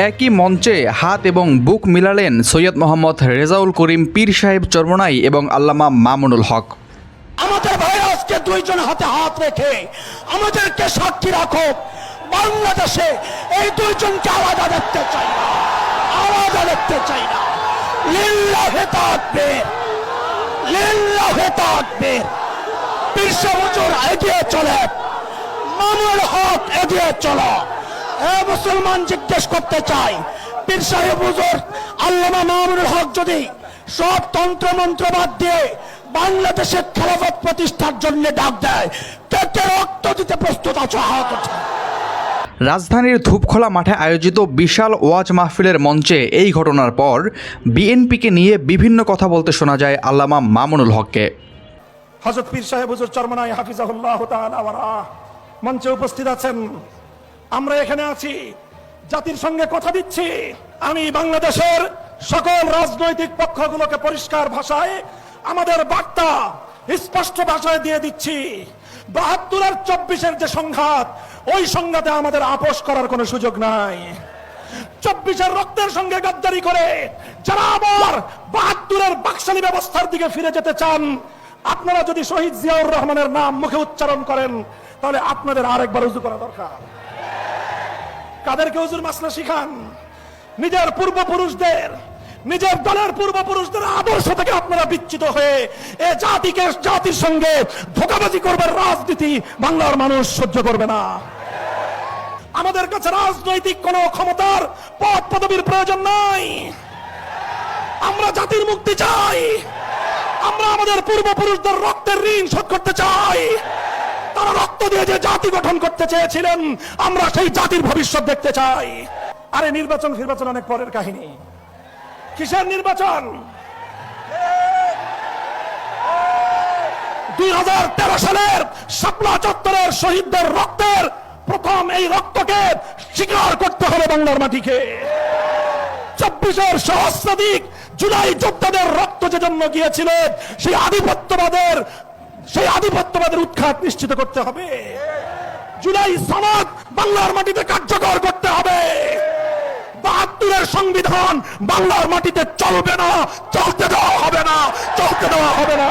একই মঞ্চে হাত এবং বুক মিলালেন সৈয়দ মোহাম্মদ রেজাউল করিম পীর সাহেব চরমনাই এবং আল্লামা মামুনুল হক। আমাদের ভাই আজকে দুইজন হাতে হাত রেখে আমাদেরকে সাক্ষী রাখো, বাংলাদেশে এই দুইজনকে আলাদা দেখতে চাই না, আলাদা দেখতে চাই না। লিল্লাহে তাকবীর, লিল্লাহে তাকবীর। পীর সাহেব হুজুর এগিয়ে চলে, মামুনুল হক এগিয়ে চলো। মুসলমান জিজ্ঞেস করতে চাই, পীর সাহেব হুজুর আল্লামা মামুনুল হক যদি সব তন্ত্র মন্ত্র বাদ দিয়ে বাংলাদেশের খেলাফত প্রতিষ্ঠার জন্য ডাক দেয়, কে রক্ত দিতে প্রস্তুত আছো? হাত ওঠে। রাজধানীর ধূপখোলা মাঠে আয়োজিত বিশাল ওয়াজ মাহফিলের মঞ্চে এই ঘটনার পর বিএনপিকে নিয়ে বিভিন্ন কথা বলতে শোনা যায় আল্লামা মামুনুল হককে। হযরত পীর সাহেব হুজুর চরমনাই হাফিজাহুল্লাহ তাআলা ওয়া রাহ মঞ্চে উপস্থিত আছেন। আমরা এখানে আছি, জাতির সঙ্গে কথা দিচ্ছি। আমি বাংলাদেশের সকল রাজনৈতিক পক্ষগুলোকে পরিষ্কার ভাষায় আমাদের বার্তা স্পষ্ট ভাষায় দিয়ে দিচ্ছি। ৭২ আর ২৪-এর যে সংঘাত, ওই সংঘাতে আমাদের আপোষ করার কোনো সুযোগ নাই। ২৪-এর রক্তের সঙ্গে গাদ্দারি করে যারা আবার ৭২-এর বাকশালী ব্যবস্থার দিকে ফিরে যেতে চান, আপনারা যদি শহীদ জিয়াউর রহমানের নাম মুখে উচ্চারণ করেন, তাহলে আপনাদের আরেকবার উযু করা দরকার। কাদেরকে হুজুর মাসলা শিখান? নিজের পূর্বপুরুষদের, নিজের দলের পূর্বপুরুষদের আদর্শ থেকে আপনারা বিচ্যুত হয়ে এ জাতির সঙ্গে ধোঁকাবাজি করবার রাজনীতি বাংলার মানুষ সহ্য করবে না। আমাদের কাছে রাজনৈতিক কোনো ক্ষমতার পদ পদবীর প্রয়োজন নাই। আমরা জাতির মুক্তি চাই, আমরা আমাদের পূর্বপুরুষদের রক্তের ঋণ শোধ করতে চাই। তারা রক্ত দিয়ে যে জাতি গঠন করতে চেয়েছিলেন, আমরা সেই জাতির ভবিষ্যৎ দেখতে চাই। আরে নির্বাচন ফির্বাচন অনেক পরের কাহিনী। কিসের নির্বাচন? ২০১৩ সালের শাপলা চত্বরের শহীদদের রক্তের প্রথম এই রক্তকে স্বীকার করতে হবে বাংলার মাটিকে। ২৪-এর সহস্রাধিক জুলাই যোদ্ধাদের রক্ত যে জন্য গিয়েছিল, সেই আধিপত্যবাদের উৎখাত নিশ্চিত করতে হবে। জুলাই সনদ বাংলার মাটিতে কার্যকর করতে হবে। ৭২-এর সংবিধান বাংলার মাটিতে চলবে না, চলতে দেওয়া হবে না, চলতে দেওয়া হবে না।